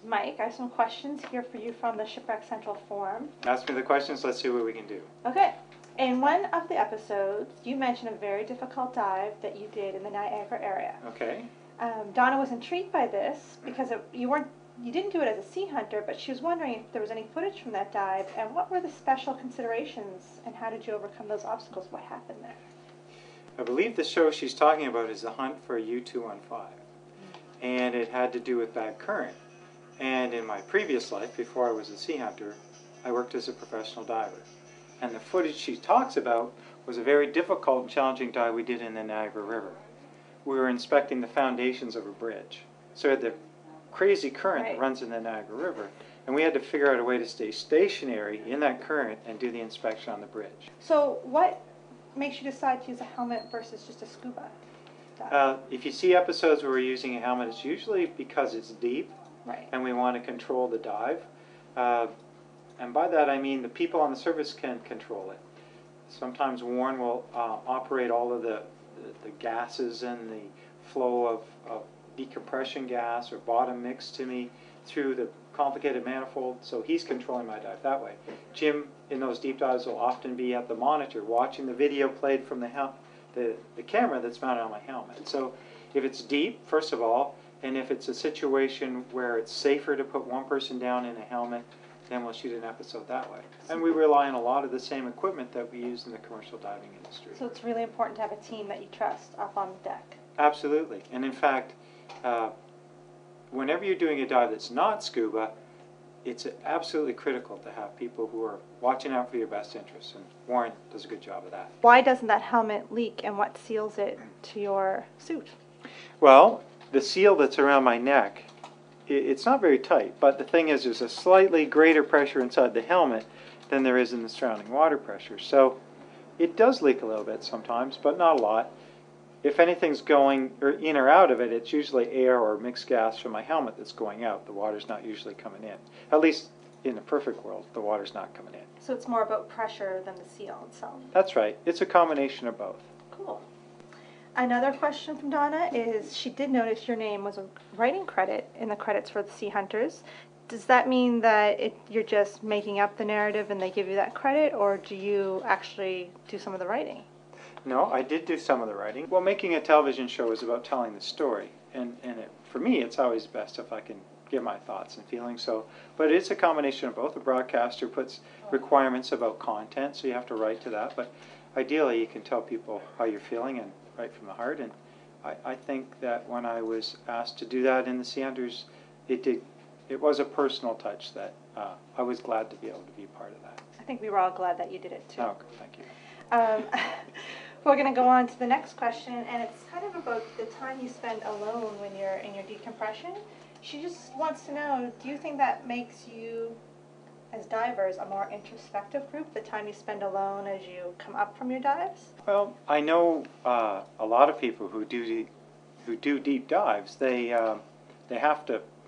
Mike, I have some questions here for you from the Shipwreck Central forum. Ask me the questions, let's see what we can do. Okay. In one of the episodes, you mentioned a very difficult dive that you did in the Niagara area. Okay. Donna was intrigued by this because you didn't do it as a sea hunter, but she was wondering if there was any footage from that dive and what were the special considerations and how did you overcome those obstacles? What happened there? I believe the show she's talking about is the hunt for U-215, and it had to do with bad current. And in my previous life, before I was a sea hunter, I worked as a professional diver. And the footage she talks about was a very difficult and challenging dive we did in the Niagara River. We were inspecting the foundations of a bridge. So we had the crazy current that runs in the Niagara River, and we had to figure out a way to stay stationary in that current and do the inspection on the bridge. So what makes you decide to use a helmet versus just a scuba dive? If you see episodes where we're using a helmet, it's usually because it's deep. Right. And we want to control the dive. And by that I mean the people on the surface can control it. Sometimes Warren will operate all of the gases and the flow of decompression gas or bottom mix to me through the complicated manifold, so he's controlling my dive that way. Jim, in those deep dives, will often be at the monitor watching the video played from the camera that's mounted on my helmet. So if it's deep, first of all, and if it's a situation where it's safer to put one person down in a helmet, then we'll shoot an episode that way. And we rely on a lot of the same equipment that we use in the commercial diving industry. So it's really important to have a team that you trust up on the deck. Absolutely. And in fact, whenever you're doing a dive that's not scuba, it's absolutely critical to have people who are watching out for your best interests. And Warren does a good job of that. Why doesn't that helmet leak, and what seals it to your suit? Well, the seal that's around my neck, it's not very tight, but the thing is there's a slightly greater pressure inside the helmet than there is in the surrounding water pressure. So it does leak a little bit sometimes, but not a lot. If anything's going in or out of it, it's usually air or mixed gas from my helmet that's going out. The water's not usually coming in. At least in a perfect world, the water's not coming in. So it's more about pressure than the seal itself. That's right. It's a combination of both. Cool. Another question from Donna is, she did notice your name was a writing credit in the credits for the Sea Hunters. Does that mean that you're just making up the narrative and they give you that credit, or do you actually do some of the writing? No, I did do some of the writing. Well, making a television show is about telling the story, and for me it's always best if I can give my thoughts and feelings. But it's a combination of both. A broadcaster puts requirements about content, so you have to write to that, but ideally you can tell people how you're feeling and right from the heart, and I think that when I was asked to do that in the Sea Hunters, it was a personal touch that I was glad to be able to be part of that. I think we were all glad that you did it too. Oh, thank you. We're going to go on to the next question, and it's kind of about the time you spend alone when you're in your decompression. She just wants to know, do you think that makes you, as divers, a more introspective group, the time you spend alone as you come up from your dives? Well, I know a lot of people who do deep dives. They have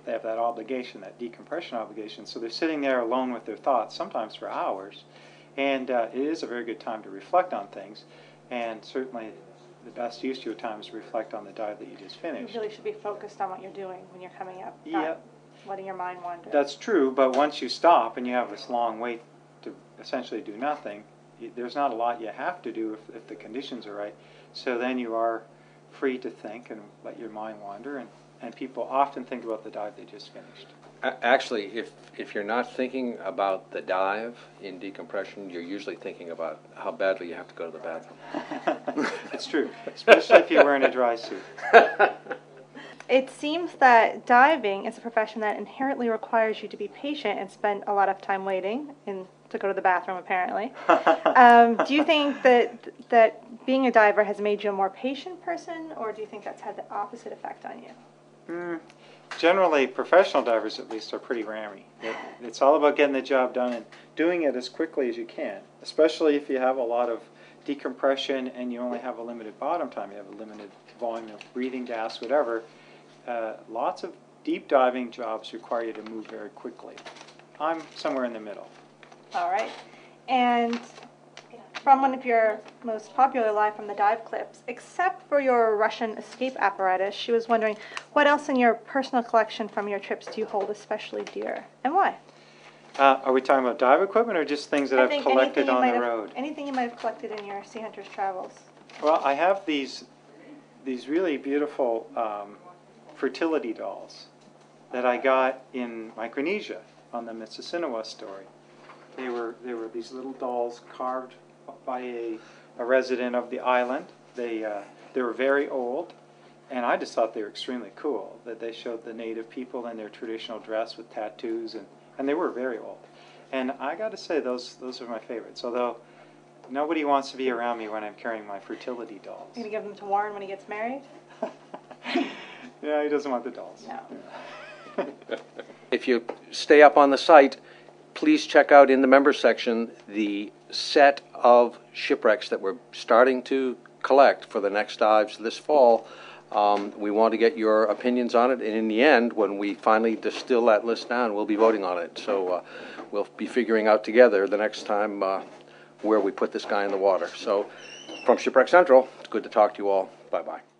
that obligation, that decompression obligation. So they're sitting there alone with their thoughts, sometimes for hours, and it is a very good time to reflect on things. And certainly, the best use of your time is to reflect on the dive that you just finished. You really should be focused on what you're doing when you're coming up. Yep. Letting your mind wander. That's true, but once you stop and you have this long wait to essentially do nothing, there's not a lot you have to do if the conditions are right. So then you are free to think and let your mind wander, and people often think about the dive they just finished. Actually, if you're not thinking about the dive in decompression, you're usually thinking about how badly you have to go to the bathroom. It's true, especially if you're wearing a dry suit. It seems that diving is a profession that inherently requires you to be patient and spend a lot of time waiting to go to the bathroom, apparently. Do you think that being a diver has made you a more patient person, or do you think that's had the opposite effect on you? Generally, professional divers, at least, are pretty rammy. It's all about getting the job done and doing it as quickly as you can, especially if you have a lot of decompression and you only have a limited bottom time. You have a limited volume of breathing gas, whatever. Lots of deep diving jobs require you to move very quickly. I'm somewhere in the middle. All right. And from one of your most popular Live from the Dive clips, except for your Russian escape apparatus, she was wondering what else in your personal collection from your trips do you hold especially dear, and why? Are we talking about dive equipment or just things that I I've think collected on the road? Anything you might have collected in your Sea Hunters travels. Well, I have these really beautiful fertility dolls that I got in Micronesia on the Mississinawa story. They were these little dolls carved by a resident of the island. They were very old, and I just thought they were extremely cool, that they showed the native people in their traditional dress with tattoos, and they were very old. And I got to say, those are my favorites, although nobody wants to be around me when I'm carrying my fertility dolls. You're going to give them to Warren when he gets married? Yeah, he doesn't want the dolls. No. If you stay up on the site, please check out in the members section the set of shipwrecks that we're starting to collect for the next dives this fall. We want to get your opinions on it, and in the end, when we finally distill that list down, we'll be voting on it. So we'll be figuring out together the next time where we put this guy in the water. So from Shipwreck Central, it's good to talk to you all. Bye-bye.